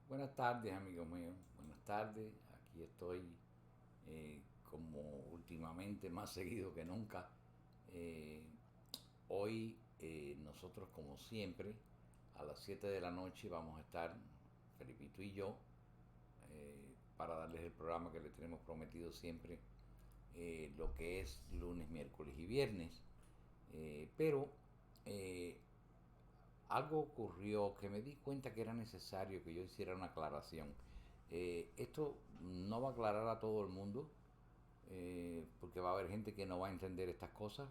Buenas tardes, amigos míos. Buenas tardes. Aquí estoy como últimamente más seguido que nunca. Eh, Hoy nosotros como siempre a las 7 de la noche vamos a estar, Felipito y yo, para darles el programa que les tenemos prometido siempre, lo que es lunes, miércoles y viernes. Pero eh, algo ocurrió que me di cuenta que era necesario que yo hiciera una aclaración. Esto no va a aclarar a todo el mundo, porque va a haber gente que no va a entender estas cosas.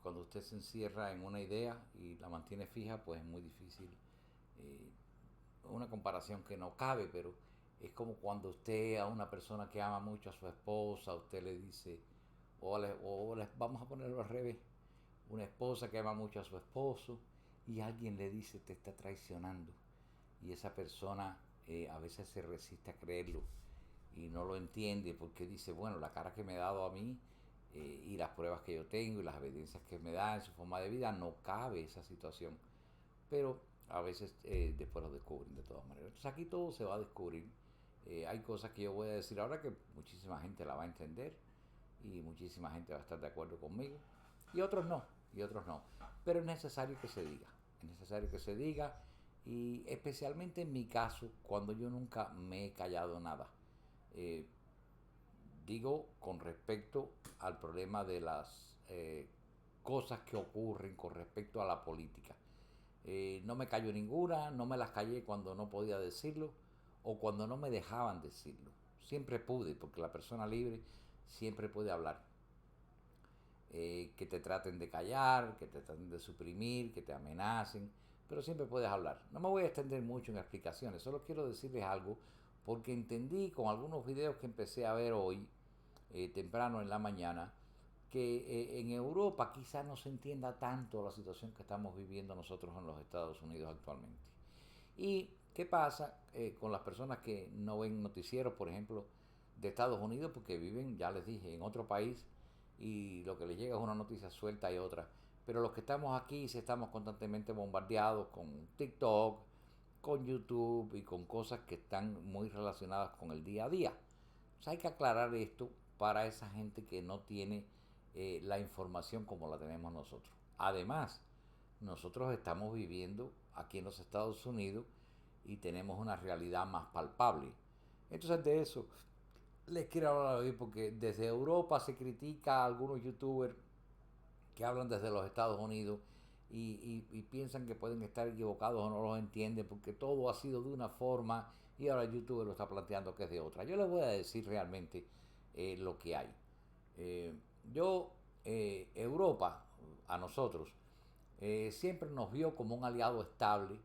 Cuando usted se encierra en una idea y la mantiene fija, pues es muy difícil. Eh, una comparación que no cabe, pero es como cuando usted a una persona que ama mucho a su esposa, usted le dice, vamos a ponerlo al revés, una esposa que ama mucho a su esposo y alguien le dice te está traicionando y esa persona a veces se resiste a creerlo y no lo entiende porque dice, bueno, la cara que me ha dado a mí y las pruebas que yo tengo y las evidencias que me da en su forma de vida, no cabe esa situación. Pero a veces después lo descubren de todas maneras. Entonces aquí todo se va a descubrir. Hay cosas que yo voy a decir ahora que muchísima gente la va a entender y muchísima gente va a estar de acuerdo conmigo y otros no, y otros no. Pero es necesario que se diga, es necesario que se diga y especialmente en mi caso, cuando yo nunca me he callado nada. Eh, Digo con respecto al problema de las cosas que ocurren con respecto a la política. No me callo ninguna, no me las callé cuando no podía decirlo o cuando no me dejaban decirlo. Siempre pude, porque la persona libre siempre puede hablar. Que te traten de callar, que te traten de suprimir, que te amenacen, pero siempre puedes hablar. No me voy a extender mucho en explicaciones, solo quiero decirles algo porque entendí con algunos videos que empecé a ver hoy, temprano en la mañana, que en Europa quizás no se entienda tanto la situación que estamos viviendo nosotros en los Estados Unidos actualmente. ¿Y qué pasa con las personas que no ven noticieros, por ejemplo, de Estados Unidos, porque viven, ya les dije, en otro país y lo que les llega es una noticia suelta y otra? Pero los que estamos aquí sí estamos constantemente bombardeados con TikTok, con YouTube y con cosas que están muy relacionadas con el día a día. Entonces hay que aclarar esto para esa gente que no tiene la información como la tenemos nosotros. Además, nosotros estamos viviendo aquí en los Estados Unidos y tenemos una realidad más palpable. Entonces de eso les quiero hablar hoy porque desde Europa se critica a algunos youtubers que hablan desde los Estados Unidos y piensan que pueden estar equivocados o no los entienden porque todo ha sido de una forma y ahora YouTube lo está planteando que es de otra. Yo les voy a decir realmente lo que hay. Eh, yo, Europa, a nosotros, siempre nos vio como un aliado estable.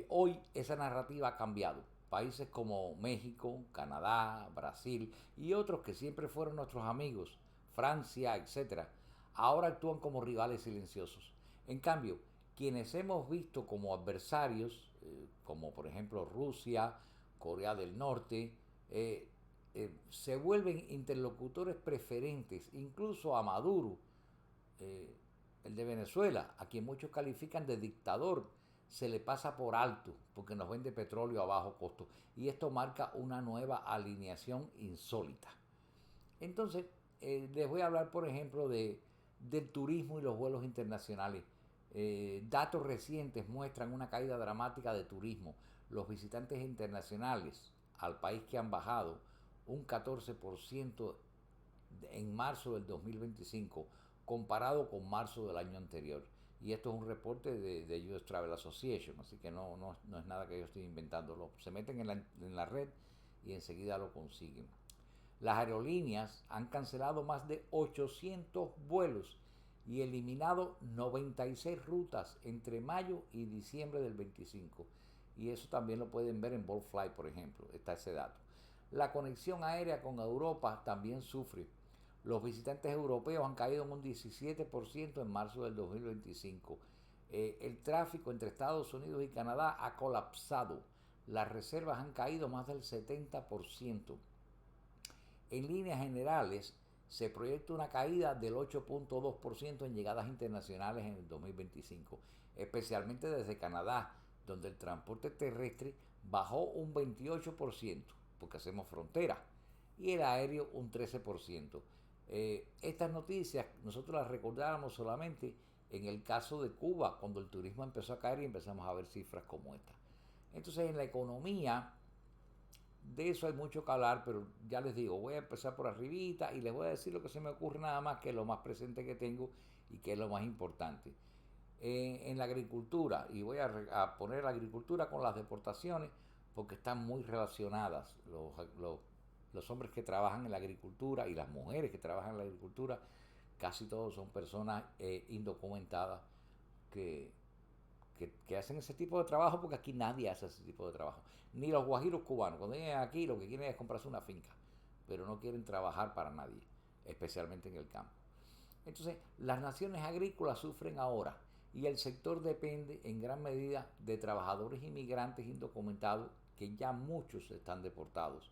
Hoy esa narrativa ha cambiado. Países como México, Canadá, Brasil y otros que siempre fueron nuestros amigos, Francia, etcétera, ahora actúan como rivales silenciosos. En cambio, quienes hemos visto como adversarios, como por ejemplo Rusia, Corea del Norte, se vuelven interlocutores preferentes, incluso a Maduro, eh, el de Venezuela, a quien muchos califican de dictador, se le pasa por alto porque nos vende petróleo a bajo costo. Y esto marca una nueva alineación insólita. Entonces, les voy a hablar, por ejemplo, del turismo y los vuelos internacionales. Datos recientes muestran una caída dramática de turismo. Los visitantes internacionales al país que han bajado un 14% en marzo del 2025 comparado con marzo del año anterior. Y esto es un reporte de US Travel Association, así que no es nada que yo estoy inventando. Se meten en la red y enseguida lo consiguen. Las aerolíneas han cancelado más de 800 vuelos y eliminado 96 rutas entre mayo y diciembre del 25. Y eso también lo pueden ver en Volfly, por ejemplo, está ese dato. La conexión aérea con Europa también sufre. Los visitantes europeos han caído en un 17% en marzo del 2025. El tráfico entre Estados Unidos y Canadá ha colapsado. Las reservas han caído más del 70%. En líneas generales, se proyecta una caída del 8.2% en llegadas internacionales en el 2025, especialmente desde Canadá, donde el transporte terrestre bajó un 28% porque hacemos frontera y el aéreo un 13%. Estas noticias nosotros las recordábamos solamente en el caso de Cuba, cuando el turismo empezó a caer y empezamos a ver cifras como esta. Entonces en la economía de eso hay mucho que hablar, pero ya les digo, voy a empezar por arribita y les voy a decir lo que se me ocurre nada más, que es lo más presente que tengo y que es lo más importante. En la agricultura, y voy a poner la agricultura con las deportaciones porque están muy relacionadas. Los hombres que trabajan en la agricultura y las mujeres que trabajan en la agricultura, casi todos son personas indocumentadas que, que hacen ese tipo de trabajo, porque aquí nadie hace ese tipo de trabajo. Ni los guajiros cubanos, cuando vienen aquí lo que quieren es comprarse una finca, pero no quieren trabajar para nadie, especialmente en el campo. Entonces, las naciones agrícolas sufren ahora y el sector depende en gran medida de trabajadores inmigrantes indocumentados, que ya muchos están deportados.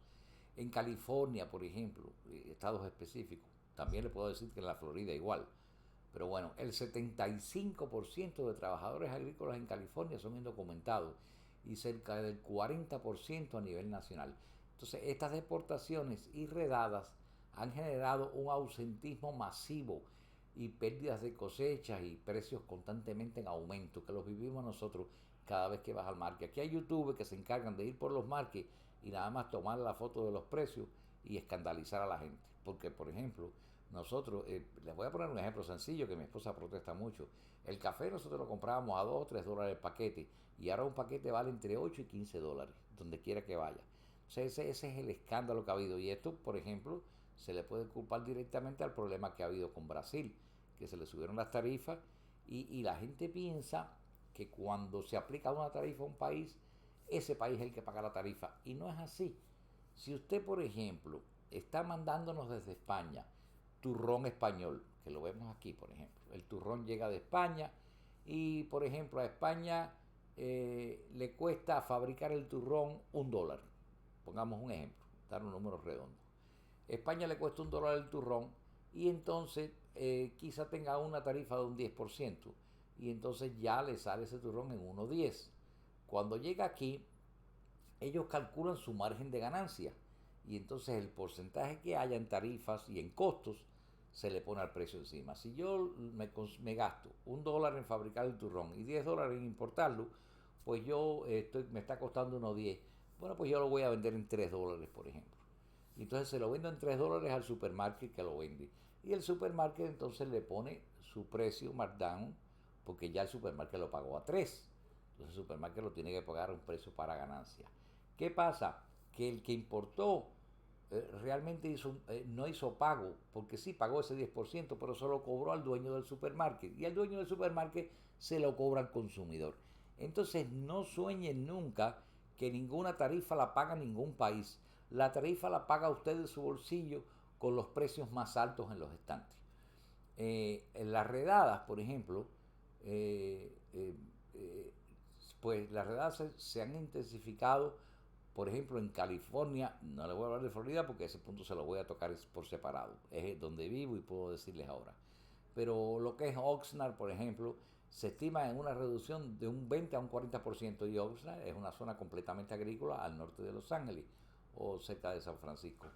En California, por ejemplo, estados específicos, también le puedo decir que en la Florida igual, pero bueno, el 75% de trabajadores agrícolas en California son indocumentados y cerca del 40% a nivel nacional. Entonces, estas deportaciones y redadas han generado un ausentismo masivo y pérdidas de cosechas y precios constantemente en aumento, que los vivimos nosotros cada vez que vas al market. Aquí hay youtubers que se encargan de ir por los markets y nada más tomar la foto de los precios y escandalizar a la gente. Porque, por ejemplo, nosotros, les voy a poner un ejemplo sencillo que mi esposa protesta mucho. El café nosotros lo comprábamos a 2 o 3 dólares el paquete y ahora un paquete vale entre 8 y 15 dólares, donde quiera que vaya. O sea, ese es el escándalo que ha habido. Y esto, por ejemplo, se le puede culpar directamente al problema que ha habido con Brasil, que se le subieron las tarifas y la gente piensa que cuando se aplica una tarifa a un país, ese país es el que paga la tarifa. Y no es así. Si usted, por ejemplo, está mandándonos desde España turrón español, que lo vemos aquí, por ejemplo. El turrón llega de España y, por ejemplo, a España le cuesta fabricar el turrón $1. Pongamos un ejemplo, dar un número redondo. España le cuesta $1 el turrón y entonces quizá tenga una tarifa de un 10% y entonces ya le sale ese turrón en 1.10. Cuando llega aquí, ellos calculan su margen de ganancia y entonces el porcentaje que haya en tarifas y en costos se le pone al precio encima. Si yo me gasto $1 en fabricar el turrón y $10 en importarlo, pues me está costando unos 10. Bueno, pues yo lo voy a vender en $3, por ejemplo. Y entonces se lo vendo en $3 al supermarket que lo vende. Y el supermarket entonces le pone su precio markdown porque ya el supermarket lo pagó a 3. Entonces el supermarket lo tiene que pagar a un precio para ganancia. ¿Qué pasa? Que el que importó realmente no hizo pago, porque sí pagó ese 10%, pero solo cobró al dueño del supermarket. Y el dueño del supermarket se lo cobra al consumidor. Entonces no sueñen nunca que ninguna tarifa la paga ningún país. La tarifa la paga usted de su bolsillo con los precios más altos en los estantes. En las redadas, por ejemplo, eh, eh, eh, pues las redadas se han intensificado. Por ejemplo, en California, no le voy a hablar de Florida porque ese punto se lo voy a tocar por separado. Es donde vivo y puedo decirles ahora. Pero lo que es Oxnard, por ejemplo, se estima en una reducción de un 20 a un 40%. Y Oxnard es una zona completamente agrícola al norte de Los Ángeles o cerca de San Francisco.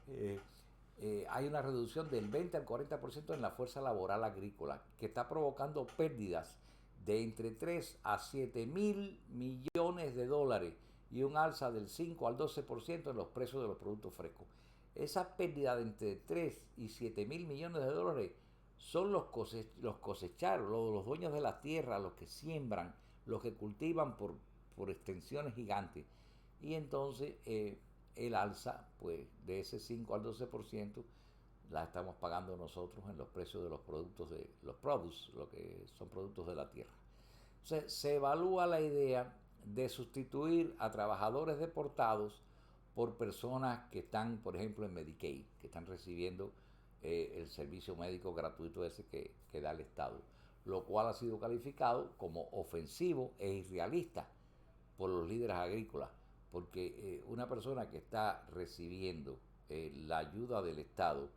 Eh, hay una reducción del 20 al 40% en la fuerza laboral agrícola, que está provocando pérdidas de entre 3 a 7 mil millones de dólares y un alza del 5 al 12% en los precios de los productos frescos. Esa pérdida de entre 3 y 7 mil millones de dólares son los cosecharos, los dueños de la tierra, los que siembran, los que cultivan por extensiones gigantes. Y entonces el alza pues, de ese 5 al 12% la estamos pagando nosotros en los precios de los productos de los produce, lo que son productos de la tierra. Se evalúa la idea de sustituir a trabajadores deportados por personas que están, por ejemplo, en Medicaid, que están recibiendo el servicio médico gratuito ese que da el Estado, lo cual ha sido calificado como ofensivo e irrealista por los líderes agrícolas, porque una persona que está recibiendo la ayuda del Estado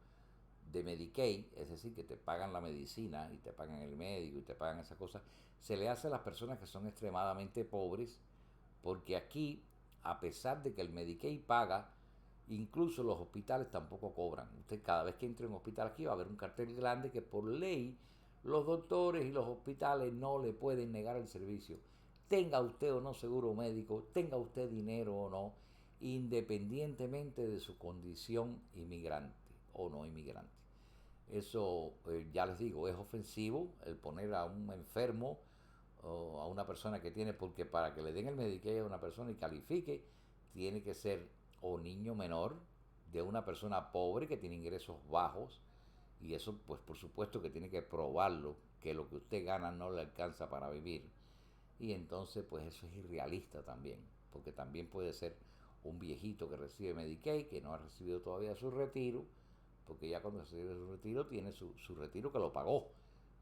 de Medicaid, es decir, que te pagan la medicina y te pagan el médico y te pagan esas cosas, se le hace a las personas que son extremadamente pobres, porque aquí a pesar de que el Medicaid paga, incluso los hospitales tampoco cobran. Usted cada vez que entre en un hospital aquí va a haber un cartel grande que por ley los doctores y los hospitales no le pueden negar el servicio. Tenga usted o no seguro médico, tenga usted dinero o no, independientemente de su condición inmigrante o no inmigrante. Eso, ya les digo, es ofensivo el poner a un enfermo o a una persona que tiene, porque para que le den el Medicaid a una persona y califique, tiene que ser o niño menor de una persona pobre que tiene ingresos bajos, y eso pues por supuesto que tiene que probarlo, que lo que usted gana no le alcanza para vivir, y entonces pues eso es irrealista también, porque también puede ser un viejito que recibe Medicaid, que no ha recibido todavía su retiro, porque ya cuando recibe su retiro tiene su retiro que lo pagó,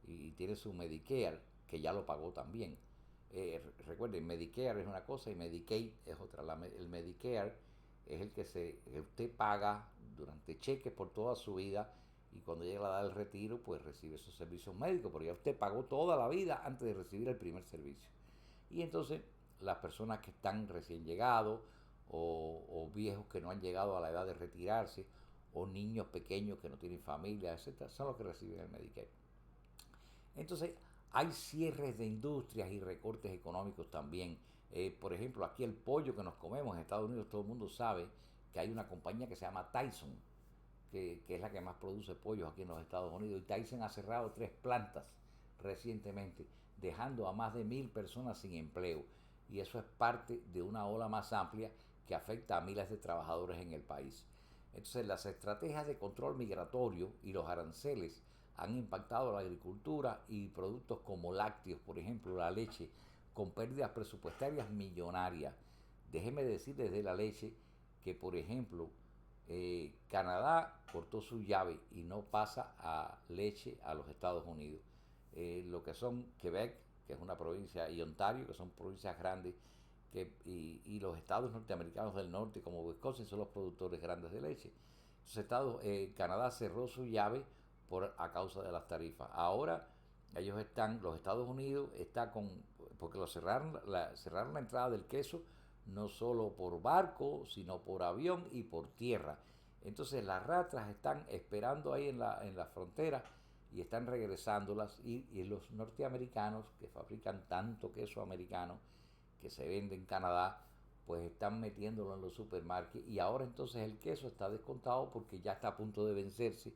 y tiene su Medicare que ya lo pagó también. Recuerden, Medicare es una cosa y Medicaid es otra. El Medicare es el que usted paga durante cheques por toda su vida, y cuando llega la edad del retiro pues recibe esos servicios médicos, porque ya usted pagó toda la vida antes de recibir el primer servicio. Y entonces las personas que están recién llegados o viejos que no han llegado a la edad de retirarse, o niños pequeños que no tienen familia, etcétera, son los que reciben el Medicaid. Entonces, hay cierres de industrias y recortes económicos también. Por ejemplo, aquí el pollo que nos comemos en Estados Unidos, todo el mundo sabe que hay una compañía que se llama Tyson, que es la que más produce pollos aquí en los Estados Unidos. Y Tyson ha cerrado 3 plantas recientemente, dejando a más de 1.000 personas sin empleo. Y eso es parte de una ola más amplia que afecta a miles de trabajadores en el país. Entonces, las estrategias de control migratorio y los aranceles han impactado la agricultura y productos como lácteos, por ejemplo, la leche, con pérdidas presupuestarias millonarias. Déjeme decir desde la leche que, por ejemplo, Canadá cortó su llave y no pasa a leche a los Estados Unidos. Lo que son Quebec, que es una provincia, y Ontario, que son provincias grandes, y los estados norteamericanos del norte, como Wisconsin, son los productores grandes de leche. Entonces, Canadá cerró su llave a causa de las tarifas. Ahora los Estados Unidos porque cerraron la entrada del queso no solo por barco, sino por avión y por tierra. Entonces las ratras están esperando ahí en la frontera y están regresándolas, y los norteamericanos que fabrican tanto queso americano que se vende en Canadá, pues están metiéndolo en los supermercados, y ahora entonces el queso está descontado porque ya está a punto de vencerse,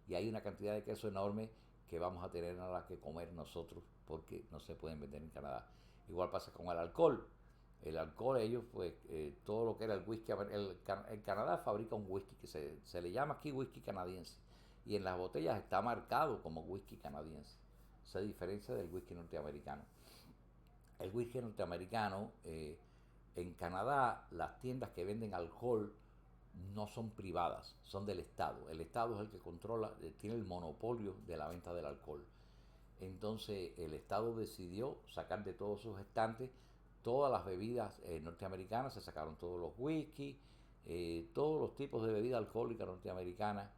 y hay una cantidad de queso enorme que vamos a tener ahora que comer nosotros porque no se pueden vender en Canadá. Igual pasa con el alcohol. El alcohol, ellos, pues, todo lo que era el whisky, el Canadá fabrica un whisky que se le llama aquí whisky canadiense, y en las botellas está marcado como whisky canadiense. Se diferencia del whisky norteamericano. El whisky norteamericano, en Canadá, las tiendas que venden alcohol no son privadas, son del Estado. El Estado es el que controla, tiene el monopolio de la venta del alcohol. Entonces el Estado decidió sacar de todos sus estantes todas las bebidas norteamericanas, se sacaron todos los whisky, todos los tipos de bebida alcohólica norteamericana.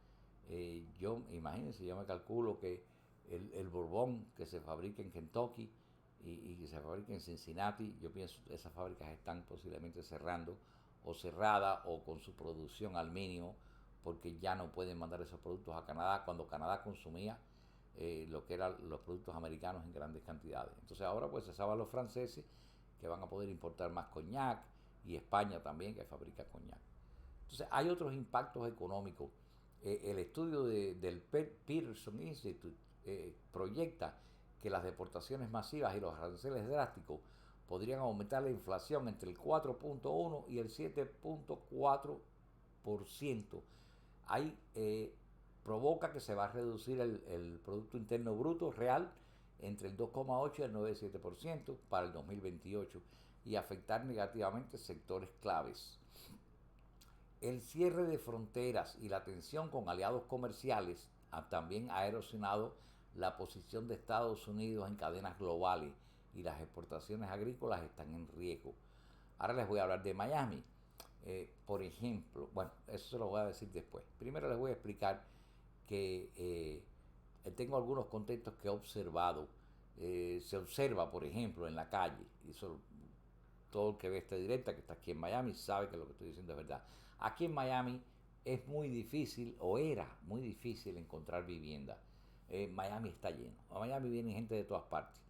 Imagínense, yo me calculo que el bourbon que se fabrica en Kentucky y que se fabrica en Cincinnati, yo pienso que esas fábricas están posiblemente cerrando o cerradas o con su producción al mínimo, porque ya no pueden mandar esos productos a Canadá cuando Canadá consumía lo que eran los productos americanos en grandes cantidades. Entonces ahora pues se saben los franceses que van a poder importar más coñac, y España también, que fabrica coñac. Entonces hay otros impactos económicos. El estudio del Peterson Institute proyecta que las deportaciones masivas y los aranceles drásticos podrían aumentar la inflación entre el 4.1 y el 7.4%. Hay provoca que se va a reducir el Producto Interno Bruto real entre el 2,8 y el 9,7% para el 2028, y afectar negativamente sectores claves. El cierre de fronteras y la tensión con aliados comerciales también ha erosionado la posición de Estados Unidos en cadenas globales, y las exportaciones agrícolas están en riesgo. Ahora les voy a hablar de Miami. Por ejemplo, bueno, eso se lo voy a decir después. Primero les voy a explicar que tengo algunos contextos que he observado. Se observa, por ejemplo, en la calle, y eso todo el que ve esta directa, que está aquí en Miami, sabe que lo que estoy diciendo es verdad. Aquí en Miami es muy difícil, o era muy difícil, encontrar vivienda. Miami está lleno. A Miami viene gente de todas partes.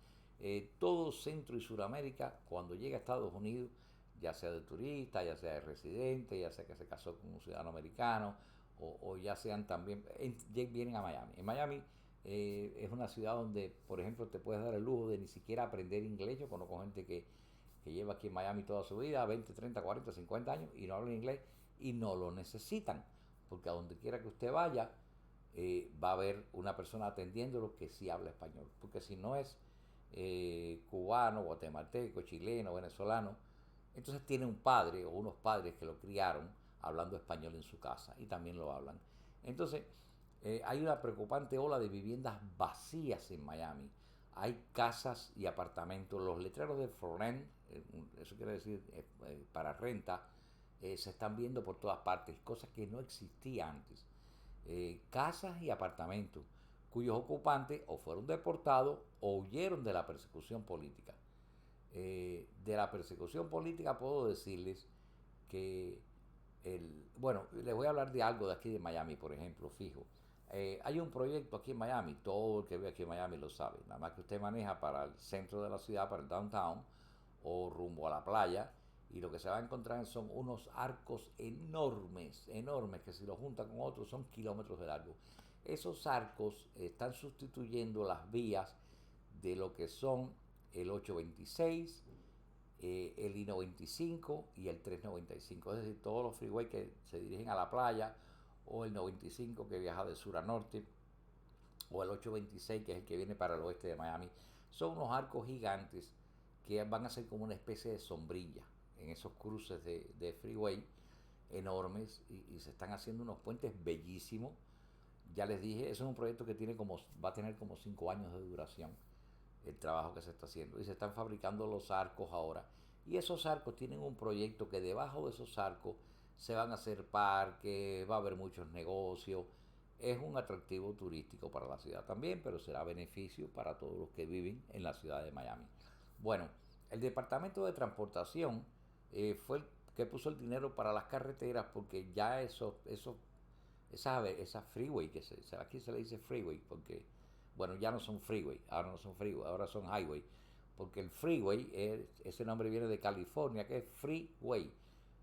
Todo Centro y Suramérica, cuando llega a Estados Unidos, ya sea de turista, ya sea de residente, ya sea que se casó con un ciudadano americano, o ya sean también, vienen a Miami. En Miami es una ciudad donde, por ejemplo, te puedes dar el lujo de ni siquiera aprender inglés. Yo conozco gente que lleva aquí en Miami toda su vida, 20, 30, 40, 50 años, y no habla inglés, y no lo necesitan, porque a donde quiera que usted vaya, va a haber una persona atendiéndolo que sí habla español, porque si no es cubano, guatemalteco, chileno, venezolano, entonces tiene un padre o unos padres que lo criaron hablando español en su casa y también lo hablan. Entonces, hay una preocupante ola de viviendas vacías en Miami. Hay casas y apartamentos. Los letreros de for rent, eso quiere decir para renta, se están viendo por todas partes, cosas que no existían antes. Casas y apartamentos cuyos ocupantes o fueron deportados o huyeron de la persecución política. De la persecución política puedo decirles que bueno, les voy a hablar de algo de aquí de Miami, por ejemplo, fijo. Hay un proyecto aquí en Miami, todo el que ve aquí en Miami lo sabe, nada más que usted maneja para el centro de la ciudad, para el downtown, o rumbo a la playa, y lo que se va a encontrar son unos arcos enormes, enormes, que si los juntan con otros son kilómetros de largo. Esos arcos están sustituyendo las vías de lo que son el 826, el I-95 y el 395, es decir, todos los freeways que se dirigen a la playa, o el 95 que viaja de sur a norte, o el 826 que es el que viene para el oeste de Miami. Son unos arcos gigantes que van a ser como una especie de sombrilla en esos cruces de freeway enormes, y se están haciendo unos puentes bellísimos. Ya les dije, eso es un proyecto que va a tener como 5 años de duración, el trabajo que se está haciendo, y se están fabricando los arcos ahora, y esos arcos tienen un proyecto que debajo de esos arcos se van a hacer parques, va a haber muchos negocios, es un atractivo turístico para la ciudad también, pero será beneficio para todos los que viven en la ciudad de Miami. Bueno, el Departamento de Transportación fue el que puso el dinero para las carreteras, porque ya esa freeway, aquí se le dice freeway, porque, bueno, ya no son freeway, ahora no son freeway, ahora son highway, porque el freeway, ese nombre viene de California, que es freeway,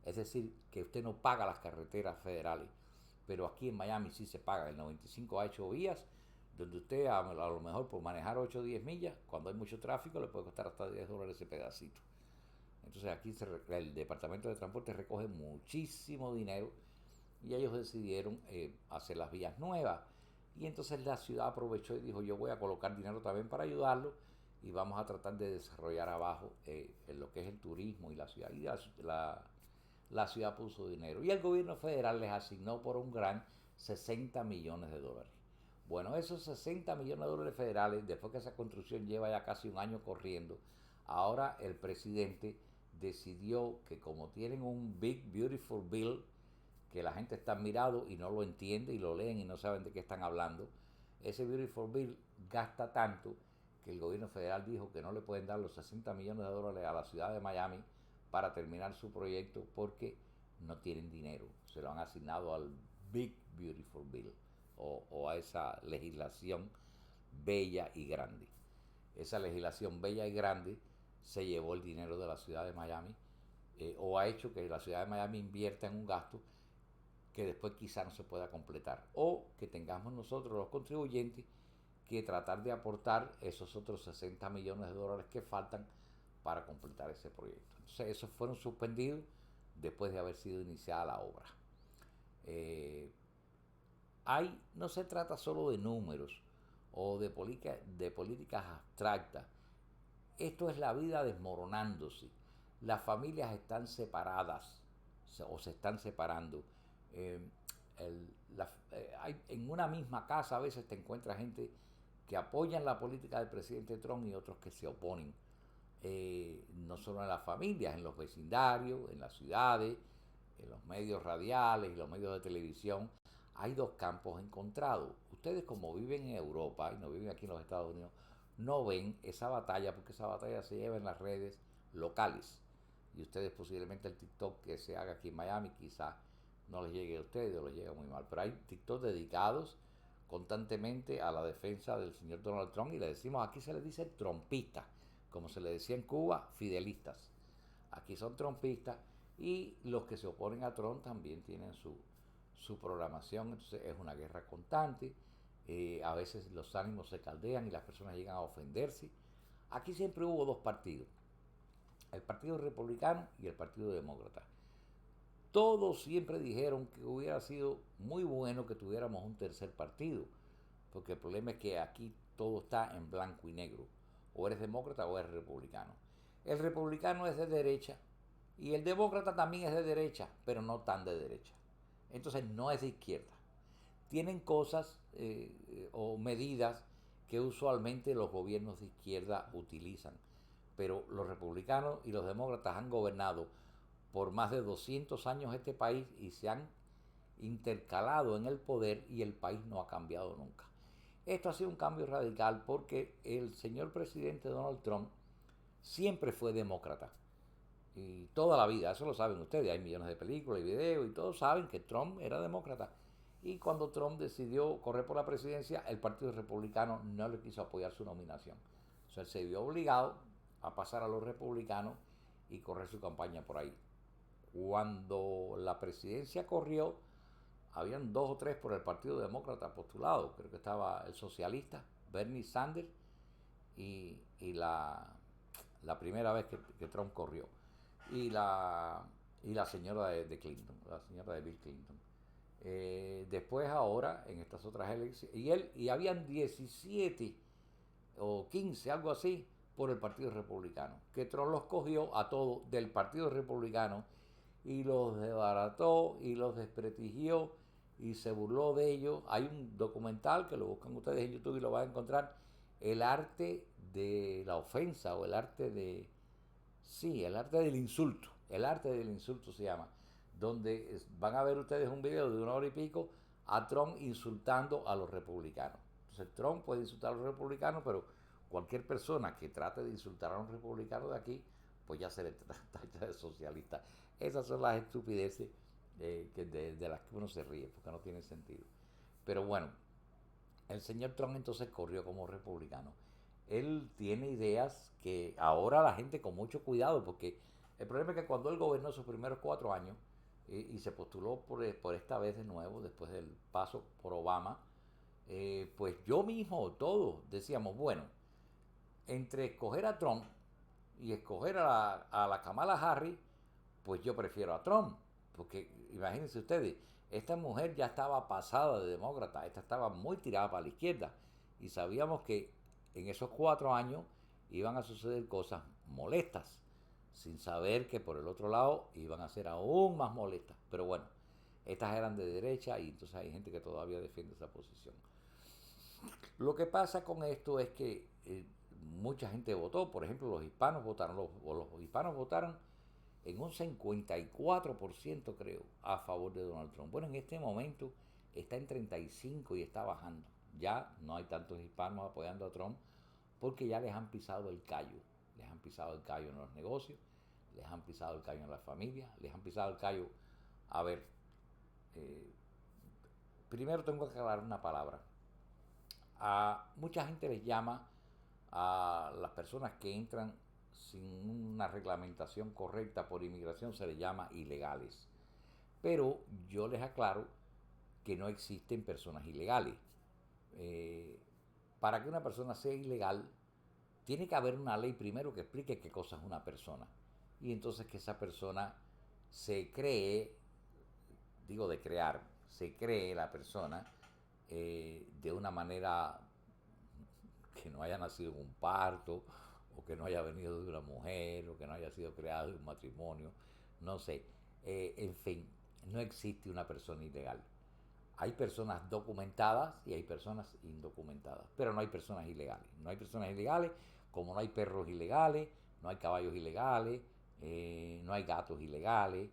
es decir, que usted no paga las carreteras federales, pero aquí en Miami sí se paga. El 95 ha hecho vías donde usted a lo mejor por manejar 8 o 10 millas, cuando hay mucho tráfico, le puede costar hasta $10 ese pedacito. Entonces aquí el Departamento de Transporte recoge muchísimo dinero, y ellos decidieron hacer las vías nuevas. Y entonces la ciudad aprovechó y dijo, yo voy a colocar dinero también para ayudarlo, y vamos a tratar de desarrollar abajo en lo que es el turismo y la ciudad. Y la ciudad puso dinero. Y el gobierno federal les asignó por un gran $60 millones. Bueno, esos $60 millones federales, después que esa construcción lleva ya casi un año corriendo, ahora el presidente decidió que, como tienen un Big Beautiful Bill, que la gente está mirando y no lo entiende, y lo leen y no saben de qué están hablando, ese Beautiful Bill gasta tanto que el gobierno federal dijo que no le pueden dar los $60 millones a la ciudad de Miami para terminar su proyecto, porque no tienen dinero. Se lo han asignado al Big Beautiful Bill, o a esa legislación bella y grande. Esa legislación bella y grande se llevó el dinero de la ciudad de Miami, o ha hecho que la ciudad de Miami invierta en un gasto que después quizá no se pueda completar, o que tengamos nosotros los contribuyentes que tratar de aportar esos otros $60 millones que faltan para completar ese proyecto. Entonces esos fueron suspendidos después de haber sido iniciada la obra. No se trata solo de números o de políticas abstractas. Esto es la vida desmoronándose. Las familias están separadas, o se están separando. Eh, en una misma casa a veces te encuentras gente que apoyan la política del presidente Trump y otros que se oponen. No solo en las familias, en los vecindarios, en las ciudades, en los medios radiales y los medios de televisión, hay dos campos encontrados. Ustedes, como viven en Europa y no viven aquí en los Estados Unidos, no ven esa batalla, porque esa batalla se lleva en las redes locales. y ustedes posiblemente el TikTok que se haga aquí en Miami quizás no les llegue a ustedes o les llega muy mal, pero hay TikTok dedicados constantemente a la defensa del señor Donald Trump, y le decimos, aquí se le dice trompistas, como se le decía en Cuba, fidelistas. Aquí son trompistas, y los que se oponen a Trump también tienen su programación, entonces es una guerra constante. A veces los ánimos se caldean y las personas llegan a ofenderse. Aquí siempre hubo dos partidos, el Partido Republicano y el Partido Demócrata. Todos siempre dijeron que hubiera sido muy bueno que tuviéramos un tercer partido, porque el problema es que aquí todo está en blanco y negro. O eres demócrata o eres republicano. El republicano es de derecha y el demócrata también es de derecha, pero no tan de derecha. Entonces no es de izquierda. Tienen cosas o medidas que usualmente los gobiernos de izquierda utilizan, pero los republicanos y los demócratas han gobernado por más de 200 años este país y se han intercalado en el poder y el país no ha cambiado nunca. Esto ha sido un cambio radical porque el señor presidente Donald Trump siempre fue demócrata. Y toda la vida, eso lo saben ustedes, hay millones de películas y videos y todos saben que Trump era demócrata. Y cuando Trump decidió correr por la presidencia, el Partido Republicano no le quiso apoyar su nominación. O sea, él se vio obligado a pasar a los republicanos y correr su campaña por ahí. Cuando la presidencia corrió, habían dos o tres por el Partido Demócrata postulados. Creo que estaba el socialista Bernie Sanders y la primera vez que Trump corrió. Y la señora de Clinton, la señora de Bill Clinton. Después ahora, en estas otras elecciones, y habían 17 o 15, algo así, por el Partido Republicano, que Trump los cogió a todos del Partido Republicano y los desbarató y los desprestigió y se burló de ellos. Hay un documental que lo buscan ustedes en YouTube y lo van a encontrar, el arte de la ofensa o el arte de, sí, el arte del insulto, el arte del insulto se llama, donde van a ver ustedes un video de 1 hora y pico a Trump insultando a los republicanos. Entonces Trump puede insultar a los republicanos, pero cualquier persona que trate de insultar a un republicano de aquí, pues ya se le tacha de socialista. Esas son las estupideces de las que uno se ríe, porque no tiene sentido. Pero bueno, el señor Trump entonces corrió como republicano. Él tiene ideas que ahora la gente con mucho cuidado, porque el problema es que cuando él gobernó sus primeros 4 años y se postuló por esta vez de nuevo, después del paso por Obama, pues yo mismo, todos decíamos, bueno, entre escoger a Trump y escoger a la Kamala Harris, pues yo prefiero a Trump, porque imagínense ustedes, esta mujer ya estaba pasada de demócrata, esta estaba muy tirada para la izquierda, y sabíamos que en esos 4 años iban a suceder cosas molestas, sin saber que por el otro lado iban a ser aún más molestas. Pero bueno, estas eran de derecha y entonces hay gente que todavía defiende esa posición. Lo que pasa con esto es que mucha gente votó, por ejemplo, los hispanos votaron, los hispanos votaron en un 54% creo a favor de Donald Trump. Bueno, en este momento está en 35 y está bajando. Ya no hay tantos hispanos apoyando a Trump porque ya les han pisado el callo. Les han pisado el callo en los negocios, les han pisado el callo en las familias, les han pisado el callo. A ver, eh, primero tengo que aclarar una palabra. A mucha gente les llama a las personas que entran sin una reglamentación correcta por inmigración, se les llama ilegales. Pero yo les aclaro que no existen personas ilegales. Eh, para que una persona sea ilegal, tiene que haber una ley primero que explique qué cosa es una persona. Y entonces que esa persona se cree, digo de crear, se cree la persona de una manera que no haya nacido en un parto, o que no haya venido de una mujer, o que no haya sido creado de un matrimonio, no sé. En fin, no existe una persona ilegal. Hay personas documentadas y hay personas indocumentadas, pero no hay personas ilegales. No hay personas ilegales, como no hay perros ilegales, no hay caballos ilegales, no hay gatos ilegales.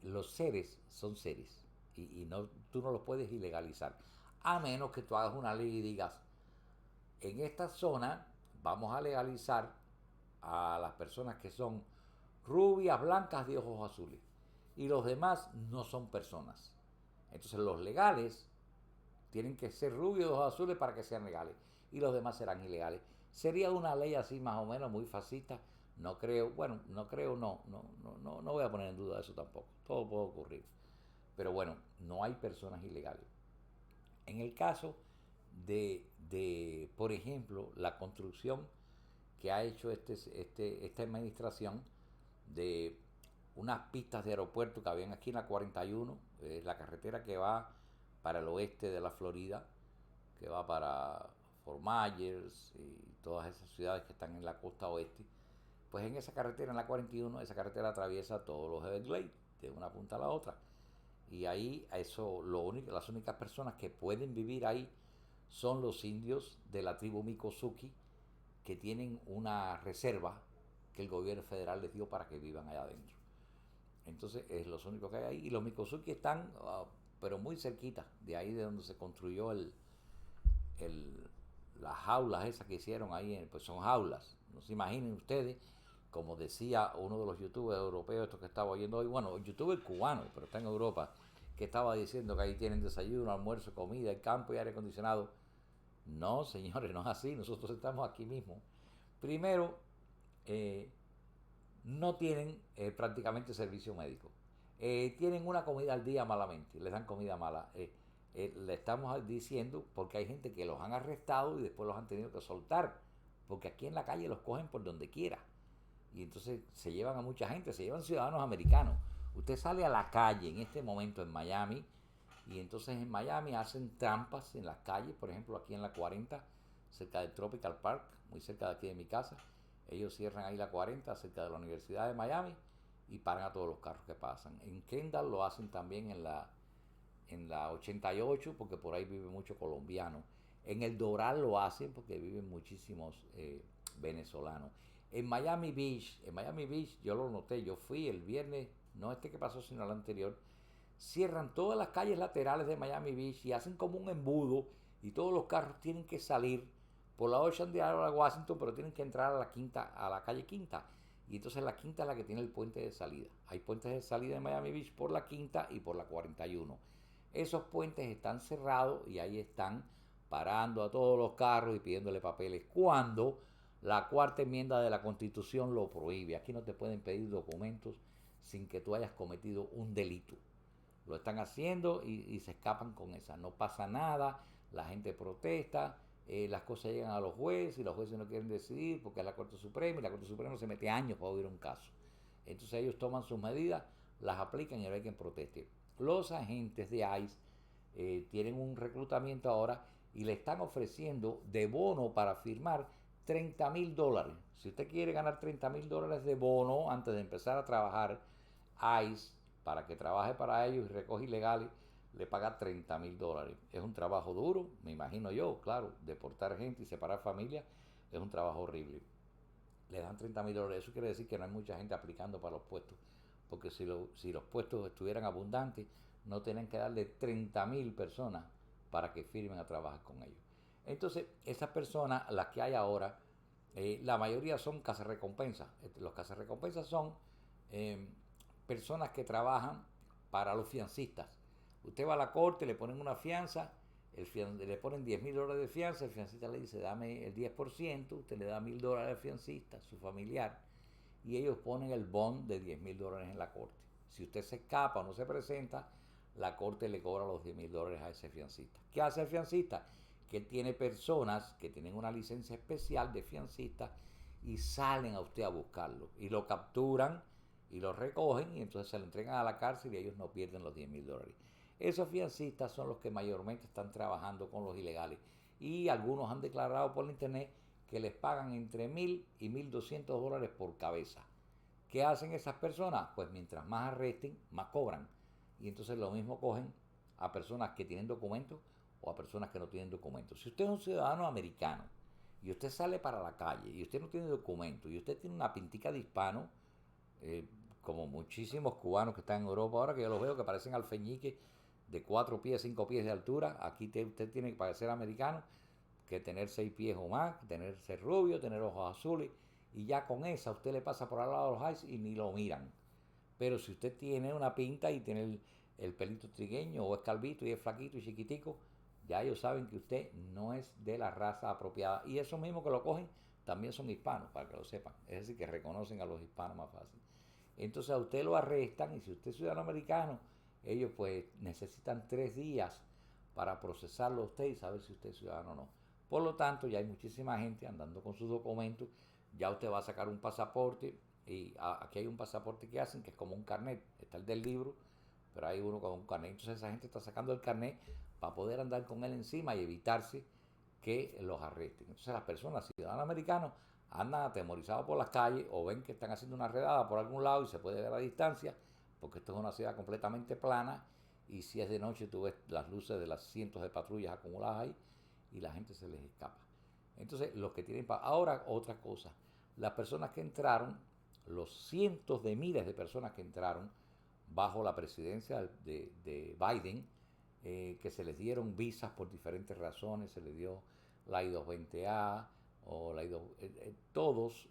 Los seres son seres y no, tú no los puedes ilegalizar, a menos que tú hagas una ley y digas, en esta zona vamos a legalizar a las personas que son rubias, blancas, de ojos azules. Y los demás no son personas. Entonces los legales tienen que ser rubios de ojos azules para que sean legales. Y los demás serán ilegales. Sería una ley así más o menos muy fascista. No creo, bueno, no voy a poner en duda eso tampoco. Todo puede ocurrir. Pero bueno, no hay personas ilegales. En el caso por ejemplo, la construcción que ha hecho esta administración de unas pistas de aeropuerto que habían aquí en la 41, la carretera que va para el oeste de la Florida, que va para Fort Myers y todas esas ciudades que están en la costa oeste. Pues en esa carretera, en la 41, esa carretera atraviesa todos los Everglades, de una punta a la otra. Y ahí las únicas personas que pueden vivir ahí son los indios de la tribu Miccosukee, que tienen una reserva que el gobierno federal les dio para que vivan allá adentro. Entonces es los únicos que hay ahí. Y los Miccosukee están, pero muy cerquita, de ahí de donde se construyó las jaulas esas que hicieron ahí, pues son jaulas. No se imaginen ustedes, como decía uno de los youtubers europeos, esto que estaba oyendo hoy, bueno, youtuber cubano, pero está en Europa, que estaba diciendo que ahí tienen desayuno, almuerzo, comida, el campo y aire acondicionado. No, señores, no es así. Nosotros estamos aquí mismo. Primero, no tienen prácticamente servicio médico. Tienen una comida al día malamente, les dan comida mala. Le estamos diciendo porque hay gente que los han arrestado y después los han tenido que soltar, porque aquí en la calle los cogen por donde quiera. Y entonces se llevan a mucha gente, se llevan ciudadanos americanos. Usted sale a la calle en este momento en Miami, y entonces en Miami hacen trampas en las calles, por ejemplo aquí en la 40, cerca del Tropical Park, muy cerca de aquí de mi casa. Ellos cierran ahí la 40, cerca de la Universidad de Miami, y paran a todos los carros que pasan. En Kendall lo hacen también en la 88, porque por ahí vive mucho colombiano. En el Doral lo hacen porque viven muchísimos venezolanos. En Miami Beach yo lo noté, yo fui el viernes, no este que pasó, sino el anterior. Cierran todas las calles laterales de Miami Beach y hacen como un embudo, y todos los carros tienen que salir por la Ocean de Washington, pero tienen que entrar a la calle Quinta. Y entonces la Quinta es la que tiene el puente de salida. Hay puentes de salida en Miami Beach por la Quinta y por la 41. Esos puentes están cerrados y ahí están parando a todos los carros y pidiéndole papeles cuando la cuarta enmienda de la Constitución lo prohíbe. Aquí no te pueden pedir documentos sin que tú hayas cometido un delito. Lo están haciendo y se escapan con esa. No pasa nada, la gente protesta, las cosas llegan a los jueces y los jueces no quieren decidir porque es la Corte Suprema, y la Corte Suprema se mete años para oír un caso. Entonces ellos toman sus medidas, las aplican y no hay quien proteste. Los agentes de ICE tienen un reclutamiento ahora y le están ofreciendo de bono para firmar $30,000. Si usted quiere ganar $30,000 de bono antes de empezar a trabajar, ICE, para que trabaje para ellos y recoge ilegales, le paga $30,000. Es un trabajo duro, me imagino yo, claro, deportar gente y separar familias es un trabajo horrible. Le dan $30,000, eso quiere decir que no hay mucha gente aplicando para los puestos, porque si los puestos estuvieran abundantes, no tienen que darle 30,000 personas para que firmen a trabajar con ellos. Entonces, esas personas, las que hay ahora, la mayoría son cazarrecompensas. Los cazarrecompensas son eh, personas que trabajan para los fiancistas. Usted va a la corte, le ponen una fianza, le ponen $10,000 de fianza, el fiancista le dice dame el 10%, usted le da $1,000 al fiancista, su familiar, y ellos ponen el bond de $10,000 en la corte. Si usted se escapa o no se presenta, la corte le cobra los $10,000 a ese fiancista. ¿Qué hace el fiancista? Que él tiene personas que tienen una licencia especial de fiancista y salen a usted a buscarlo y lo capturan y lo recogen, y entonces se lo entregan a la cárcel y ellos no pierden los $10,000. Esos fiancistas son los que mayormente están trabajando con los ilegales, y algunos han declarado por la internet que les pagan entre $1,000 y $1,200 por cabeza. ¿Qué hacen esas personas? Pues mientras más arresten, más cobran. Y entonces lo mismo cogen a personas que tienen documentos o a personas que no tienen documentos. Si usted es un ciudadano americano y usted sale para la calle y usted no tiene documentos y usted tiene una pintica de hispano, como muchísimos cubanos que están en Europa ahora, que yo los veo que parecen alfeñiques de 4 pies, 5 pies de altura. Aquí usted tiene que parecer americano, que tener 6 pies o más, ser rubio, tener ojos azules y ya con esa usted le pasa por al lado de los ICE y ni lo miran. Pero si usted tiene una pinta y tiene el pelito trigueño o es calvito y es flaquito y chiquitico, ya ellos saben que usted no es de la raza apropiada. Y esos mismos que lo cogen también son hispanos, para que lo sepan. Es decir, que reconocen a los hispanos más fácil. Entonces a usted lo arrestan y si usted es ciudadano americano, ellos pues necesitan 3 días para procesarlo a usted y saber si usted es ciudadano o no. Por lo tanto, ya hay muchísima gente andando con sus documentos. Ya usted va a sacar un pasaporte y aquí hay un pasaporte que hacen que es como un carnet. Está el del libro, pero hay uno con un carnet. Entonces esa gente está sacando el carnet para poder andar con él encima y evitarse que los arresten. Entonces las personas, ciudadanos americanos, andan atemorizados por las calles o ven que están haciendo una redada por algún lado y se puede ver a distancia, porque esto es una ciudad completamente plana y si es de noche tú ves las luces de las cientos de patrullas acumuladas ahí y la gente se les escapa. Entonces los que tienen... Ahora otra cosa, las personas que entraron, los cientos de miles de personas que entraron bajo la presidencia de Biden, que se les dieron visas por diferentes razones, se les dio la I-220A o la I-2, todos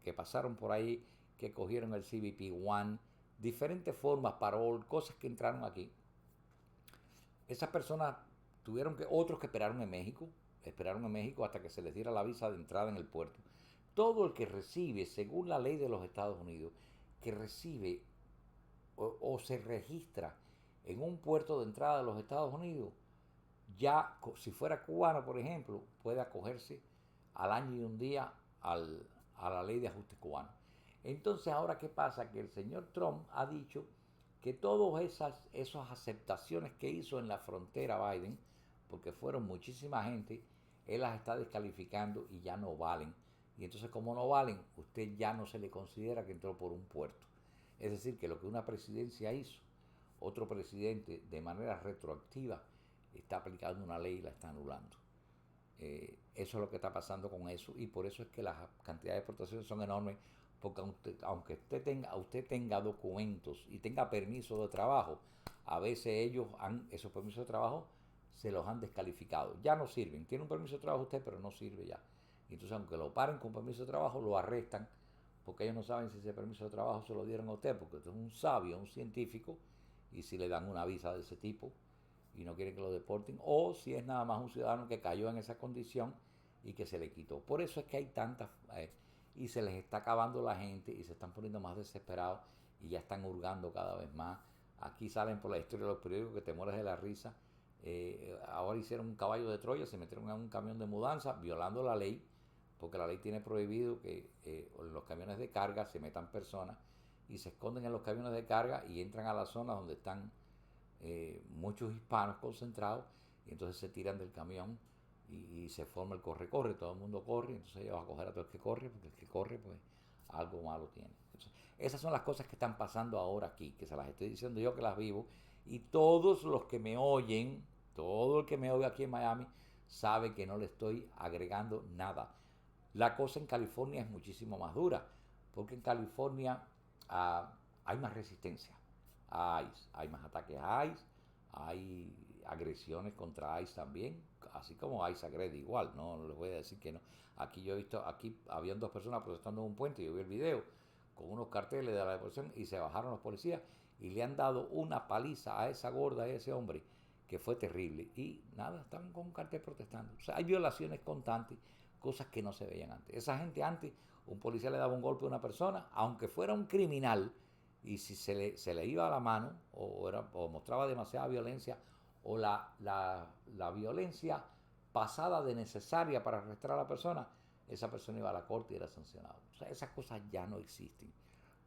que pasaron por ahí, que cogieron el CBP-1, diferentes formas, parol, cosas que entraron aquí. Esas personas tuvieron que, otros que esperaron en México hasta que se les diera la visa de entrada en el puerto. Todo el que recibe, según la ley de los Estados Unidos, que recibe o se registra en un puerto de entrada de los Estados Unidos, ya si fuera cubano, por ejemplo, puede acogerse al año y un día a la ley de ajuste cubano. Entonces, ahora, ¿qué pasa? Que el señor Trump ha dicho que todas esas aceptaciones que hizo en la frontera Biden, porque fueron muchísima gente, él las está descalificando y ya no valen. Y entonces, como no valen, usted ya no se le considera que entró por un puerto. Es decir, que lo que una presidencia hizo, otro presidente de manera retroactiva está aplicando una ley y la está anulando. Eso es lo que está pasando con eso y por eso es que las cantidades de exportaciones son enormes, porque aunque usted tenga documentos y tenga permiso de trabajo, a veces esos permisos de trabajo se los han descalificado, ya no sirven. Tiene un permiso de trabajo usted, pero no sirve ya. Entonces, aunque lo paren con permiso de trabajo, lo arrestan, porque ellos no saben si ese permiso de trabajo se lo dieron a usted, porque usted es un sabio, un científico, y si le dan una visa de ese tipo y no quieren que lo deporten, o si es nada más un ciudadano que cayó en esa condición y que se le quitó. Por eso es que hay tantas, y se les está acabando la gente y se están poniendo más desesperados y ya están hurgando cada vez más. Aquí salen por la historia de los periódicos que te mueres de la risa. Ahora hicieron un caballo de Troya, se metieron en un camión de mudanza violando la ley, porque la ley tiene prohibido que en los camiones de carga se metan personas y se esconden en los camiones de carga y entran a la zona donde están muchos hispanos concentrados y entonces se tiran del camión y se forma el corre-corre, todo el mundo corre, entonces ellos van a coger a todo el que corre, porque el que corre pues algo malo tiene. Entonces, esas son las cosas que están pasando ahora aquí, que se las estoy diciendo yo que las vivo y todos los que me oyen, todo el que me oye aquí en Miami sabe que no le estoy agregando nada. La cosa en California es muchísimo más dura, porque en California hay más resistencia a ICE, hay más ataques a ICE, hay agresiones contra ICE también, así como ICE agrede igual, no les voy a decir que no. Aquí yo he visto, aquí habían 2 personas protestando en un puente, yo vi el video, con unos carteles de la deportación y se bajaron los policías y le han dado una paliza a esa gorda, a ese hombre, que fue terrible. Y nada, estaban con un cartel protestando. O sea, hay violaciones constantes, cosas que no se veían antes. Esa gente antes, un policía le daba un golpe a una persona, aunque fuera un criminal, y si se le iba a la mano, o mostraba demasiada violencia, o la violencia pasada de necesaria para arrestar a la persona, esa persona iba a la corte y era sancionado. O sea, esas cosas ya no existen.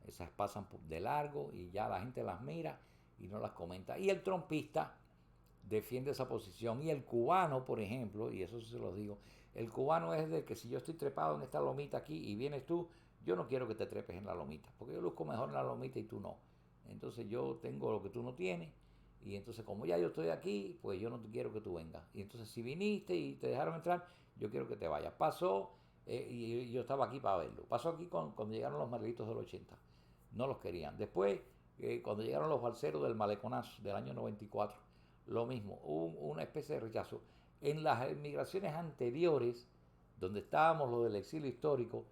Esas pasan de largo y ya la gente las mira y no las comenta. Y el trompista defiende esa posición. Y el cubano, por ejemplo, y eso se lo digo, el cubano es de que si yo estoy trepado en esta lomita aquí y vienes tú, yo no quiero que te trepes en la lomita, porque yo luzco mejor en la lomita y tú no. Entonces yo tengo lo que tú no tienes, y entonces como ya yo estoy aquí, pues yo no quiero que tú vengas. Y entonces si viniste y te dejaron entrar, yo quiero que te vayas. Pasó, y yo estaba aquí para verlo. Pasó aquí cuando llegaron los Margaritos del 80. No los querían. Después, cuando llegaron los balseros del Maleconazo del año 94, lo mismo, hubo una especie de rechazo. En las emigraciones anteriores, donde estábamos los del exilio histórico,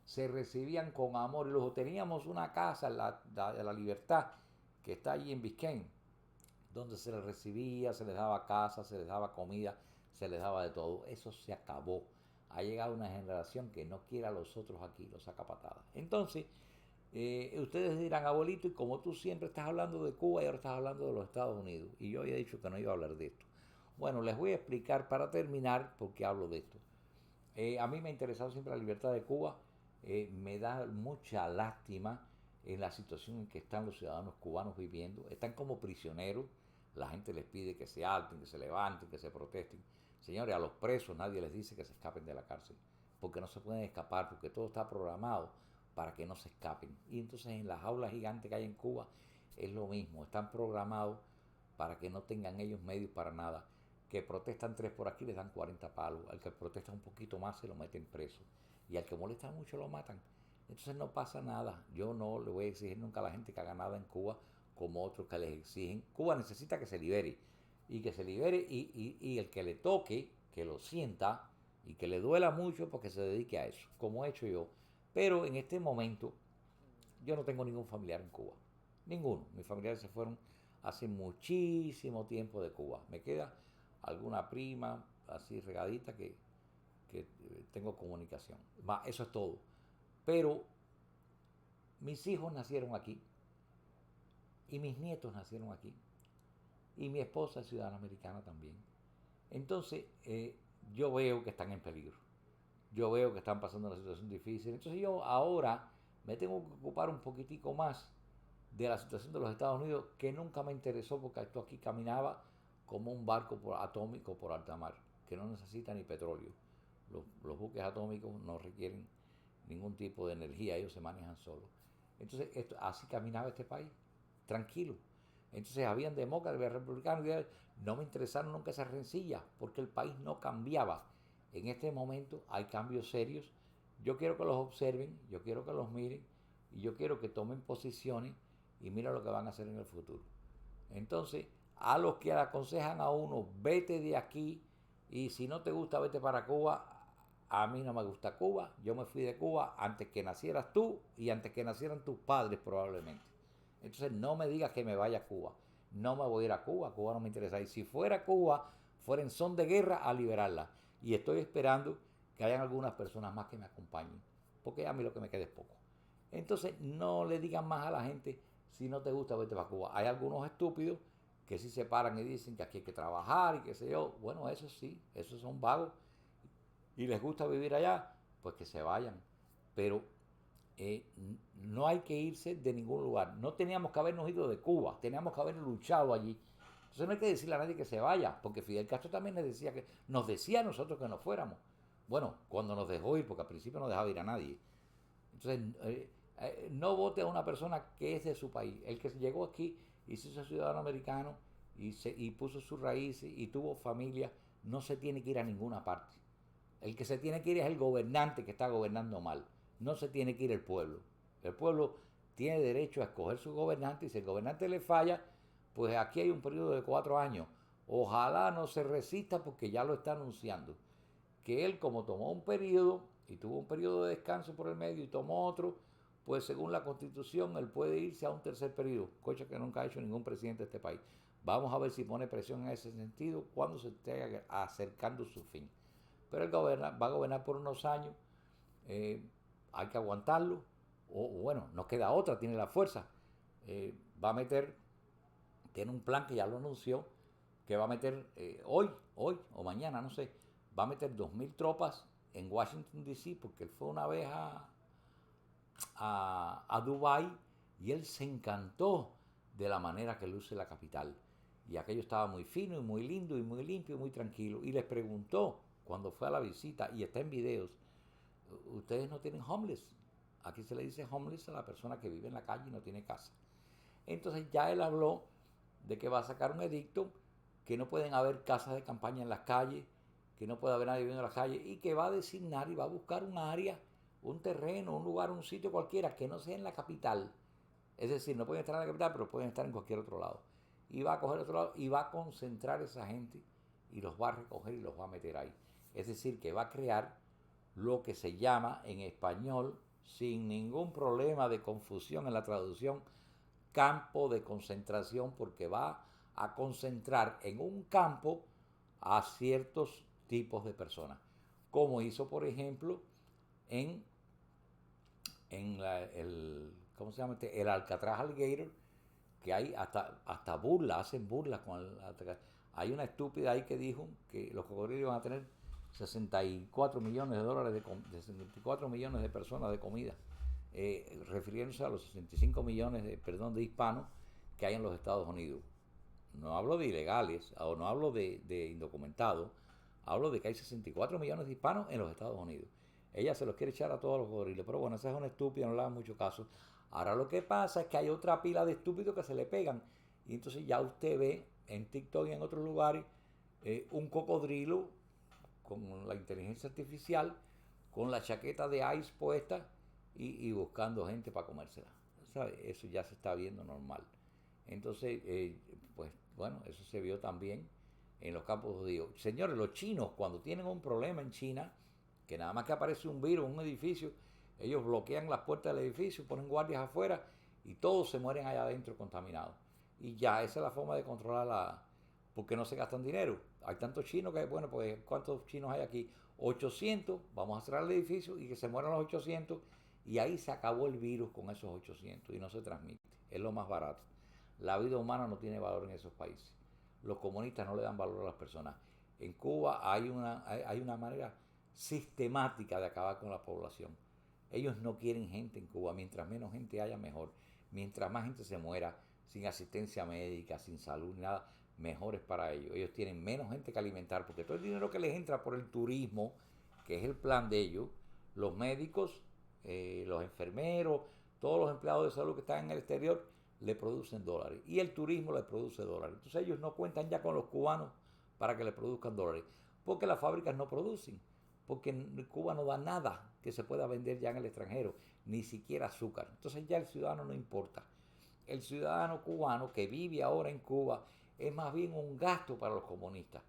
se recibían con amor y luego teníamos una casa, la Libertad, que está allí en Biscayne, donde se les recibía, se les daba casa, se les daba comida, se les daba de todo. Eso se acabó. Ha llegado una generación que no quiere a los otros aquí, los saca patadas. Entonces, ustedes dirán, abuelito, y como tú siempre estás hablando de Cuba y ahora estás hablando de los Estados Unidos, y yo había dicho que no iba a hablar de esto. Bueno, les voy a explicar para terminar por qué hablo de esto. A mí me ha interesado siempre la libertad de Cuba. Me da mucha lástima en la situación en que están los ciudadanos cubanos viviendo. Están como prisioneros. La gente les pide que se alten, que se levanten, que se protesten. Señores, a los presos nadie les dice que se escapen de la cárcel, porque no se pueden escapar, porque todo está programado para que no se escapen. Y entonces en las aulas gigantes que hay en Cuba es lo mismo. Están programados para que no tengan ellos medios para nada. Que protestan 3 por aquí les dan 40 palos, al que protesta un poquito más se lo meten preso y al que molesta mucho lo matan. Entonces no pasa nada. Yo no le voy a exigir nunca a la gente que haga nada en Cuba como otros que les exigen. Cuba necesita que se libere y que se libere y el que le toque, que lo sienta y que le duela mucho porque se dedique a eso, como he hecho yo. Pero en este momento yo no tengo ningún familiar en Cuba, ninguno. Mis familiares se fueron hace muchísimo tiempo de Cuba. Me queda alguna prima así regadita que tengo comunicación. Eso es todo. Pero mis hijos nacieron aquí y mis nietos nacieron aquí y mi esposa es ciudadana americana también. Entonces yo veo que están en peligro. Yo veo que están pasando una situación difícil. Entonces yo ahora me tengo que ocupar un poquitico más de la situación de los Estados Unidos, que nunca me interesó porque esto aquí caminaba como un barco atómico por alta mar, que no necesita ni petróleo. Los buques atómicos no requieren ningún tipo de energía, ellos se manejan solos. Entonces, así caminaba este país, tranquilo. Entonces, habían demócratas, había republicanos, no me interesaron nunca esas rencillas, porque el país no cambiaba. En este momento hay cambios serios. Yo quiero que los observen, yo quiero que los miren, y yo quiero que tomen posiciones y mira lo que van a hacer en el futuro. Entonces, a los que aconsejan a uno, vete de aquí y si no te gusta, vete para Cuba. A mí no me gusta Cuba. Yo me fui de Cuba antes que nacieras tú y antes que nacieran tus padres probablemente. Entonces, no me digas que me vaya a Cuba. No me voy a ir a Cuba. Cuba no me interesa. Y si fuera Cuba, fuera en son de guerra a liberarla. Y estoy esperando que hayan algunas personas más que me acompañen. Porque a mí lo que me queda es poco. Entonces, no le digan más a la gente, si no te gusta, vete para Cuba. Hay algunos estúpidos que sí se paran y dicen que aquí hay que trabajar y qué sé yo. Bueno, eso sí, esos son vagos y les gusta vivir allá, pues que se vayan. Pero no hay que irse de ningún lugar. No teníamos que habernos ido de Cuba, teníamos que haber luchado allí. Entonces no hay que decirle a nadie que se vaya, porque Fidel Castro también nos decía a nosotros que nos fuéramos. Bueno, cuando nos dejó ir, porque al principio no dejaba ir a nadie. Entonces, no vote a una persona que es de su país. El que llegó aquí y se hizo ciudadano americano y puso sus raíces y tuvo familia, no se tiene que ir a ninguna parte. El que se tiene que ir es el gobernante que está gobernando mal. No se tiene que ir el pueblo. El pueblo tiene derecho a escoger su gobernante y si el gobernante le falla, pues aquí hay un periodo de 4 años. Ojalá no se resista porque ya lo está anunciando. Que él, como tomó un periodo y tuvo un periodo de descanso por el medio y tomó otro, pues según la Constitución él puede irse a un tercer periodo, cosa que nunca ha hecho ningún presidente de este país. Vamos a ver si pone presión en ese sentido cuando se esté acercando su fin. Pero él va a gobernar por unos años, eh, hay que aguantarlo, o bueno, no queda otra, tiene la fuerza. Va a meter, tiene un plan que ya lo anunció, que va a meter hoy o mañana, no sé, va a meter 2.000 tropas en Washington, D.C., porque él fue una vez a Dubái y él se encantó de la manera que luce la capital. Y aquello estaba muy fino y muy lindo y muy limpio y muy tranquilo. Y les preguntó cuando fue a la visita, y está en videos, ustedes no tienen homeless. Aquí se le dice homeless a la persona que vive en la calle y no tiene casa. Entonces ya él habló de que va a sacar un edicto que no pueden haber casas de campaña en las calles, que no puede haber nadie viviendo en las calles y que va a designar y va a buscar un área, un terreno, un lugar, un sitio cualquiera que no sea en la capital. Es decir, no pueden estar en la capital, pero pueden estar en cualquier otro lado. Y va a coger otro lado y va a concentrar a esa gente y los va a recoger y los va a meter ahí. Es decir, que va a crear lo que se llama en español sin ningún problema de confusión en la traducción, campo de concentración, porque va a concentrar en un campo a ciertos tipos de personas, como hizo por ejemplo en, ¿cómo se llama? El Alcatraz Alligator, que hay hasta burla, hacen burlas con el Alcatraz. Hay una estúpida ahí que dijo que los cocodrilos van a tener 64 millones de dólares de 64 millones de personas de comida, refiriéndose a los 65 millones de hispanos que hay en los Estados Unidos. No hablo de ilegales o no hablo de indocumentados, hablo de que hay 64 millones de hispanos en los Estados Unidos. Ella se los quiere echar a todos los cocodrilos, pero bueno, esa es una estúpida, no le da mucho caso. Ahora lo que pasa es que hay otra pila de estúpidos que se le pegan, y entonces ya usted ve en TikTok y en otros lugares un cocodrilo con la inteligencia artificial, con la chaqueta de Ice puesta y buscando gente para comérsela. ¿Sabe? Eso ya se está viendo normal. Entonces, pues bueno, eso se vio también en los campos judíos. Señores, los chinos, cuando tienen un problema en China, que nada más que aparece un virus en un edificio, ellos bloquean las puertas del edificio, ponen guardias afuera y todos se mueren allá adentro contaminados. Y ya, esa es la forma de controlar porque no se gastan dinero. Hay tantos chinos que, bueno, pues ¿cuántos chinos hay aquí? 800, vamos a cerrar el edificio y que se mueran los 800 y ahí se acabó el virus con esos 800 y no se transmite. Es lo más barato. La vida humana no tiene valor en esos países. Los comunistas no le dan valor a las personas. En Cuba hay una manera sistemática de acabar con la población. Ellos no quieren gente en Cuba. Mientras menos gente haya, mejor. Mientras más gente se muera sin asistencia médica, sin salud, nada, mejor es para ellos. Ellos tienen menos gente que alimentar porque todo el dinero que les entra por el turismo, que es el plan de ellos, los médicos, los enfermeros, todos los empleados de salud que están en el exterior, le producen dólares. Y el turismo le produce dólares. Entonces ellos no cuentan ya con los cubanos para que le produzcan dólares. Porque las fábricas no producen. Porque en Cuba no da nada que se pueda vender ya en el extranjero. Ni siquiera azúcar. Entonces ya el ciudadano no importa. El ciudadano cubano que vive ahora en Cuba es más bien un gasto para los comunistas.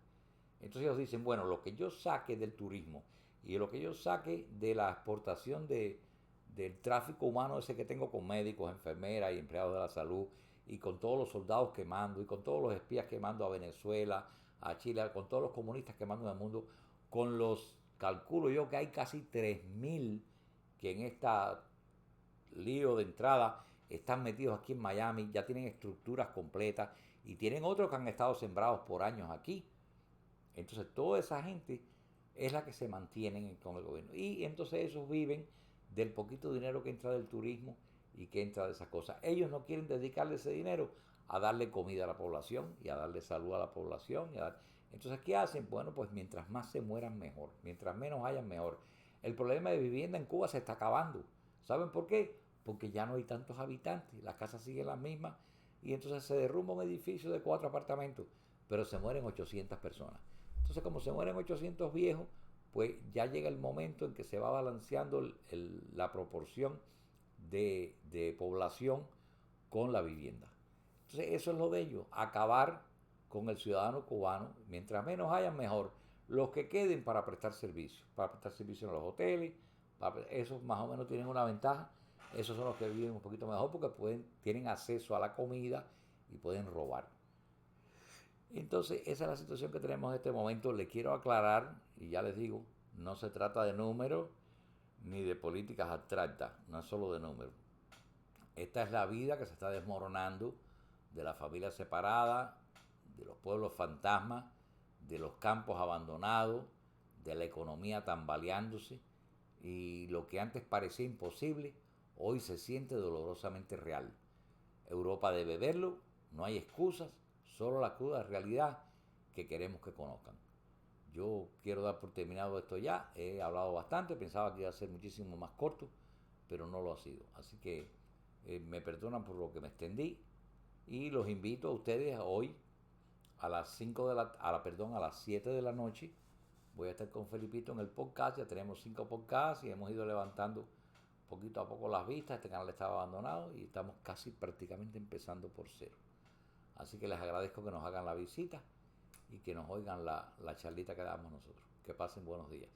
Entonces ellos dicen, bueno, lo que yo saque del turismo y lo que yo saque de la exportación del tráfico humano ese que tengo con médicos, enfermeras y empleados de la salud y con todos los soldados que mando y con todos los espías que mando a Venezuela, a Chile, con todos los comunistas que mando en el mundo, con los, calculo yo que hay casi 3.000 que en esta lío de entrada están metidos aquí en Miami, ya tienen estructuras completas y tienen otros que han estado sembrados por años aquí. Entonces toda esa gente es la que se mantienen con el gobierno. Y entonces esos viven del poquito dinero que entra del turismo y que entra de esas cosas. Ellos no quieren dedicarle ese dinero a darle comida a la población y a darle salud a la población. Entonces, ¿qué hacen? Bueno, pues mientras más se mueran, mejor. Mientras menos hayan, mejor. El problema de vivienda en Cuba se está acabando. ¿Saben por qué? Porque ya no hay tantos habitantes. Las casas siguen las mismas y entonces se derrumba un edificio de 4 apartamentos, pero se mueren 800 personas. Entonces, como se mueren 800 viejos, pues ya llega el momento en que se va balanceando la proporción de población con la vivienda. Entonces, eso es lo de ellos, acabar con el ciudadano cubano. Mientras menos hayan, mejor. Los que queden para prestar servicio en los hoteles, esos más o menos tienen una ventaja. Esos son los que viven un poquito mejor porque tienen acceso a la comida y pueden robar. Entonces, esa es la situación que tenemos en este momento. Le quiero aclarar, y ya les digo, no se trata de números ni de políticas abstractas, no es solo de números. Esta es la vida que se está desmoronando de la familia separada, de los pueblos fantasmas, de los campos abandonados, de la economía tambaleándose, y lo que antes parecía imposible, hoy se siente dolorosamente real. Europa debe verlo, no hay excusas, solo la cruda realidad que queremos que conozcan. Yo quiero dar por terminado esto ya, he hablado bastante, pensaba que iba a ser muchísimo más corto, pero no lo ha sido. Así que me perdonan por lo que me extendí y los invito a ustedes hoy a las 5 de a las 7 de la noche. Voy a estar con Felipito en el podcast, ya tenemos 5 podcasts y hemos ido levantando poquito a poco las vistas. Este canal estaba abandonado y estamos casi prácticamente empezando por cero. Así que les agradezco que nos hagan la visita y que nos oigan la charlita que damos nosotros. Que pasen buenos días.